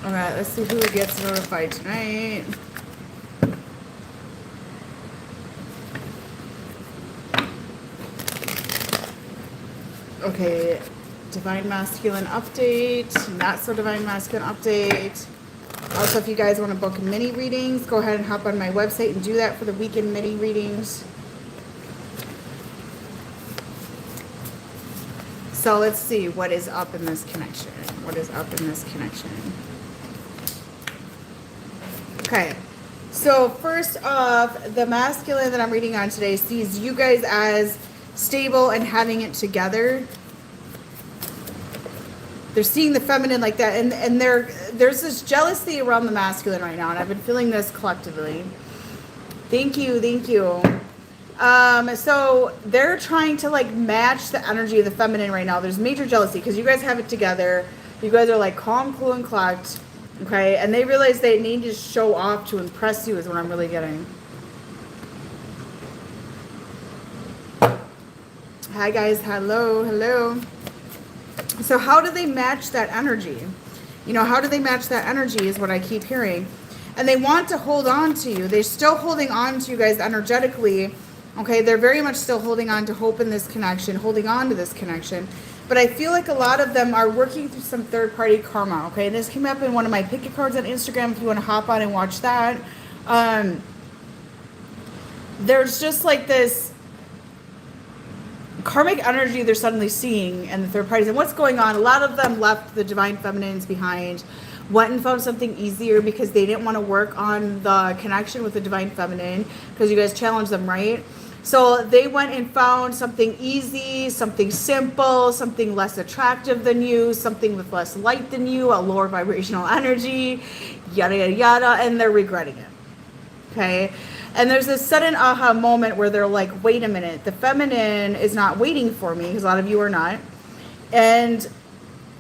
All right, let's see who gets notified tonight. Okay, Divine Masculine update, not so Divine Masculine update. Also, if you guys want to book mini readings, go ahead and hop on my website and do that for the weekend mini readings. So let's see what is up in this connection. What is up in this connection? Okay, so first off, the masculine that I'm reading on today sees you guys as stable and having it together. They're seeing the feminine like that, and there's this jealousy around the masculine right now, and I've been feeling this collectively. Thank you, thank you. So they're trying to like match the energy of the feminine right now. There's major jealousy because you guys have it together. You guys are like calm, cool, and collect. Okay, and they realize they need to show off to impress you is what I'm really getting. Hi guys, hello, hello. So how do they match that energy? You know, how do they match that energy is what I keep hearing. And they want to hold on to you. They're still holding on to you guys energetically. Okay, they're very much still holding on to hope in this connection, holding on to this connection. But I feel like a lot of them are working through some third-party karma. Okay, and this came up in one of my pick a cards on Instagram if you want to hop on and watch that. There's just like this karmic energy they're suddenly seeing and the third parties and what's going on. A lot of them left the divine feminines behind, went and found something easier because they didn't want to work on the connection with the divine feminine because you guys challenged them, right? So they went and found something easy, something simple, something less attractive than you, something with less light than you, a lower vibrational energy, yada yada yada, and they're regretting it. Okay, and there's this sudden aha moment where they're like, wait a minute, the feminine is not waiting for me, because a lot of you are not. And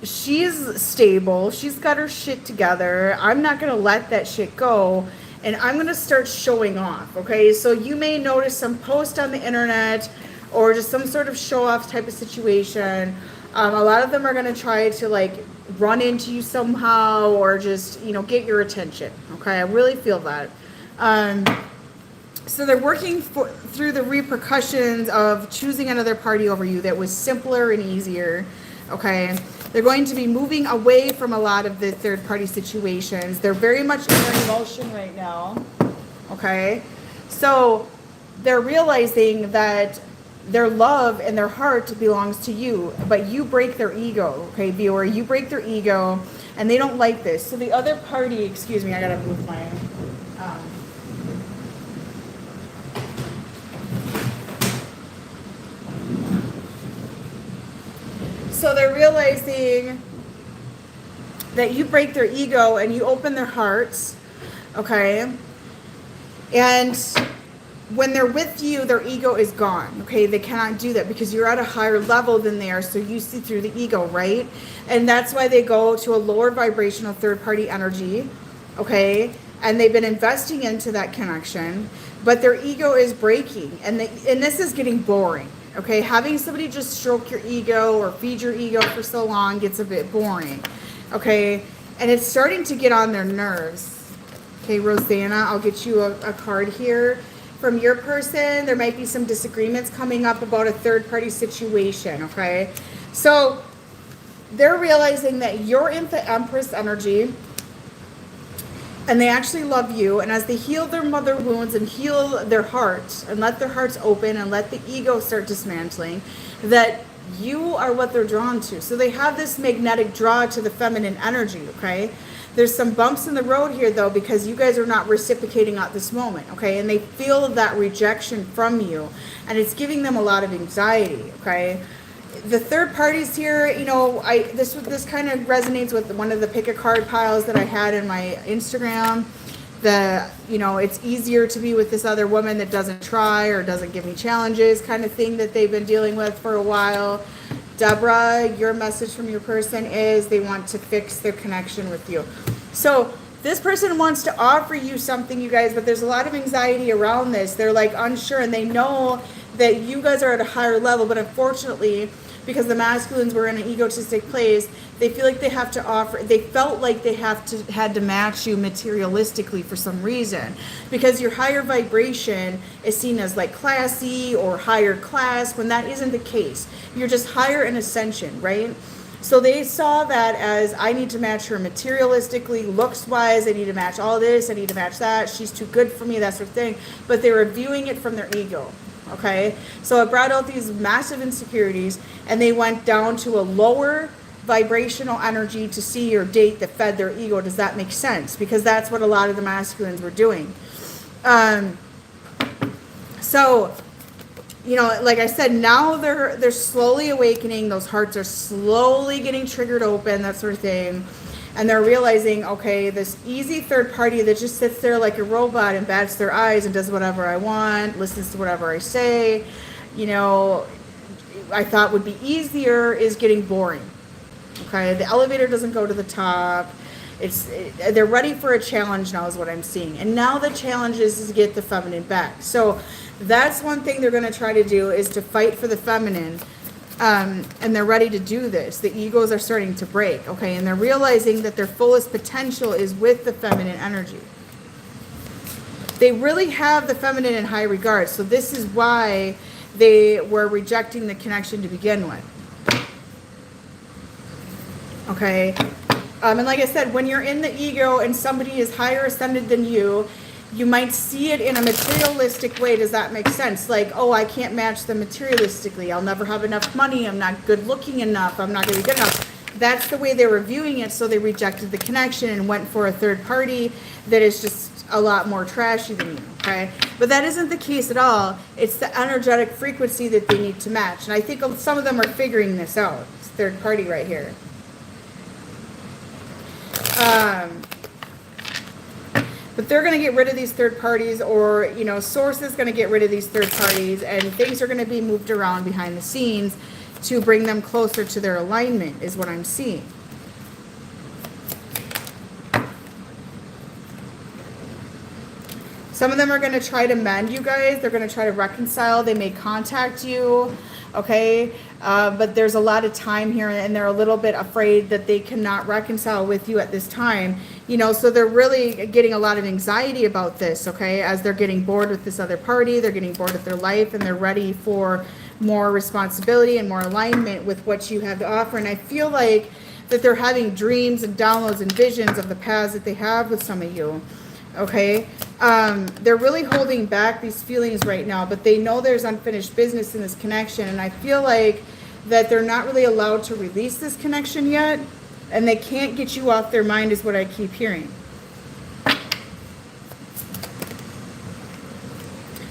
she's stable. She's got her shit together. I'm not going to let that shit go. And I'm going to start showing off. Okay, so you may notice some post on the internet or just some sort of show off type of situation. A lot of them are going to try to like run into you somehow or just, you know, get your attention. Okay, I really feel that. So they're working through the repercussions of choosing another party over you that was simpler and easier. Okay, they're going to be moving away from a lot of the third party situations. They're very much in their emotion right now. Okay, so they're realizing that their love and their heart belongs to you, but you break their ego. Okay, viewer, you break their ego, and they don't like this. So the other party, excuse me, I gotta move my. So they're realizing that you break their ego and you open their hearts, okay? And when they're with you, their ego is gone, okay? They cannot do that because you're at a higher level than they are, so you see through the ego, right? And that's why they go to a lower vibrational third-party energy, okay? And they've been investing into that connection, but their ego is breaking, and this is getting boring. Okay, having somebody just stroke your ego or feed your ego for so long gets a bit boring. Okay, and it's starting to get on their nerves. Okay, Rosanna, I'll get you a card here. From your person, there might be some disagreements coming up about a third-party situation, okay? So they're realizing that you're in the Empress energy, and they actually love you, and as they heal their mother wounds and heal their hearts and let their hearts open and let the ego start dismantling, that you are what they're drawn to. So they have this magnetic draw to the feminine energy, okay? There's some bumps in the road here though because you guys are not reciprocating at this moment, okay? And they feel that rejection from you, and it's giving them a lot of anxiety, okay? The third parties here, you know, this kind of resonates with one of the pick a card piles that I had in my Instagram. You know, it's easier to be with this other woman that doesn't try or doesn't give me challenges kind of thing that they've been dealing with for a while. Deborah, your message from your person is they want to fix their connection with you. So this person wants to offer you something, you guys, but there's a lot of anxiety around this. They're like unsure, and they know that you guys are at a higher level, but unfortunately because the masculines were in an egotistic place. They feel like they have to offer, they felt like they had to match you materialistically for some reason, because your higher vibration is seen as like classy or higher class, when that isn't the case. You're just higher in ascension, right? So they saw that as, I need to match her materialistically, looks wise, I need to match all this, I need to match that, she's too good for me, that sort of thing. But they were viewing it from their ego. Okay, so it brought out these massive insecurities, and they went down to a lower vibrational energy to see or date that fed their ego. Does that make sense? Because that's what a lot of the masculines were doing. So, you know, like I said, now they're slowly awakening. Those hearts are slowly getting triggered open, that sort of thing. And they're realizing, okay, this easy third party that just sits there like a robot and bats their eyes and does whatever I want, listens to whatever I say, you know, I thought would be easier, is getting boring. Okay, the elevator doesn't go to the top. They're ready for a challenge now, is what I'm seeing. And now the challenge is to get the feminine back. So that's one thing they're going to try to do, is to fight for the feminine. And they're ready to do this. The egos are starting to break, okay? And they're realizing that their fullest potential is with the feminine energy. They really have the feminine in high regard. So this is why they were rejecting the connection to begin with. Okay? And like I said, when you're in the ego and somebody is higher ascended than you, you might see it in a materialistic way. Does that make sense? Like, oh, I can't match them materialistically. I'll never have enough money. I'm not good looking enough. I'm not going to be good enough. That's the way they were viewing it. So they rejected the connection and went for a third party that is just a lot more trashy than you. Okay. But that isn't the case at all. It's the energetic frequency that they need to match. And I think some of them are figuring this out. It's third party right here. But they're going to get rid of these third parties, or, you know, Source is going to get rid of these third parties, and things are going to be moved around behind the scenes to bring them closer to their alignment, is what I'm seeing. Some of them are going to try to mend you guys. They're going to try to reconcile. They may contact you, okay? But there's a lot of time here, and they're a little bit afraid that they cannot reconcile with you at this time. You know, so they're really getting a lot of anxiety about this, okay? As they're getting bored with this other party, they're getting bored with their life, and they're ready for more responsibility and more alignment with what you have to offer. And I feel like that they're having dreams and downloads and visions of the paths that they have with some of you, okay? They're really holding back these feelings right now, but they know there's unfinished business in this connection, and I feel like that they're not really allowed to release this connection yet, and they can't get you off their mind, is what I keep hearing.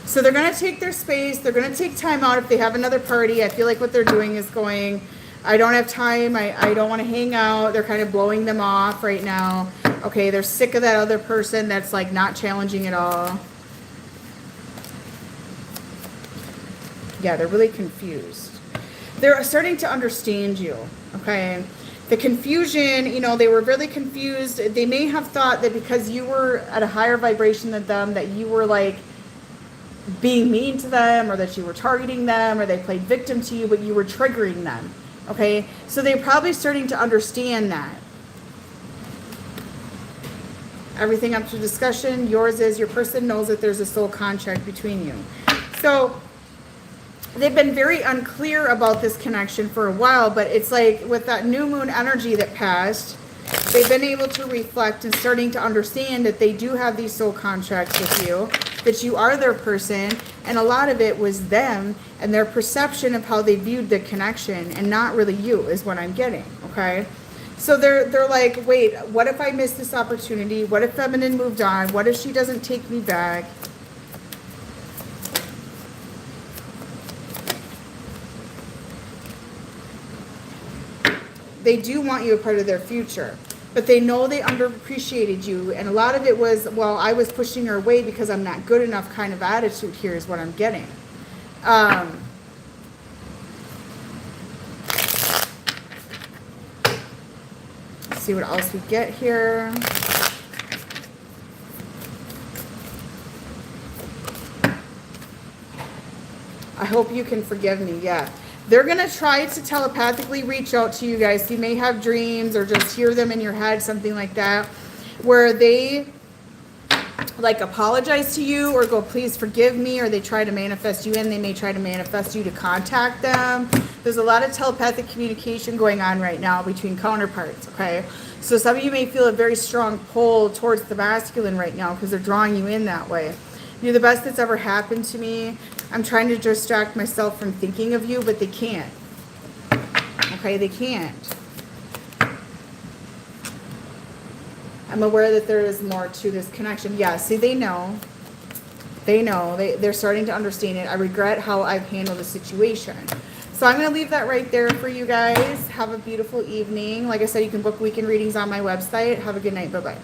So they're going to take their space. They're going to take time out if they have another party. I feel like what they're doing is going, I don't have time. I don't want to hang out. They're kind of blowing them off right now. Okay, they're sick of that other person that's like not challenging at all. Yeah, they're really confused. They're starting to understand you, okay? The confusion, you know, they were really confused. They may have thought that because you were at a higher vibration than them, that you were like being mean to them, or that you were targeting them, or they played victim to you, but you were triggering them, okay? So they're probably starting to understand that. Everything up to discussion, yours is, your person knows that there's a soul contract between you. So they've been very unclear about this connection for a while, but it's like with that new moon energy that passed, they've been able to reflect and starting to understand that they do have these soul contracts with you, that you are their person, and a lot of it was them and their perception of how they viewed the connection, and not really you, is what I'm getting, okay? So they're like, wait, what if I miss this opportunity? What if feminine moved on? What if she doesn't take me back? They do want you a part of their future, but they know they underappreciated you. And a lot of it was, well, I was pushing her away because I'm not good enough kind of attitude here, is what I'm getting. Let's see what else we get here. I hope you can forgive me. Yeah. They're going to try to telepathically reach out to you guys. You may have dreams or just hear them in your head, something like that, where they like apologize to you or go, please forgive me, or they try to manifest you in. They may try to manifest you to contact them. There's a lot of telepathic communication going on right now between counterparts, okay? So some of you may feel a very strong pull towards the masculine right now because they're drawing you in that way. You're the best that's ever happened to me. I'm trying to distract myself from thinking of you, but they can't. Okay, they can't. I'm aware that there is more to this connection. Yeah, see, they know. They know. They're starting to understand it. I regret how I've handled the situation. So I'm going to leave that right there for you guys. Have a beautiful evening. Like I said, you can book weekend readings on my website. Have a good night. Bye-bye.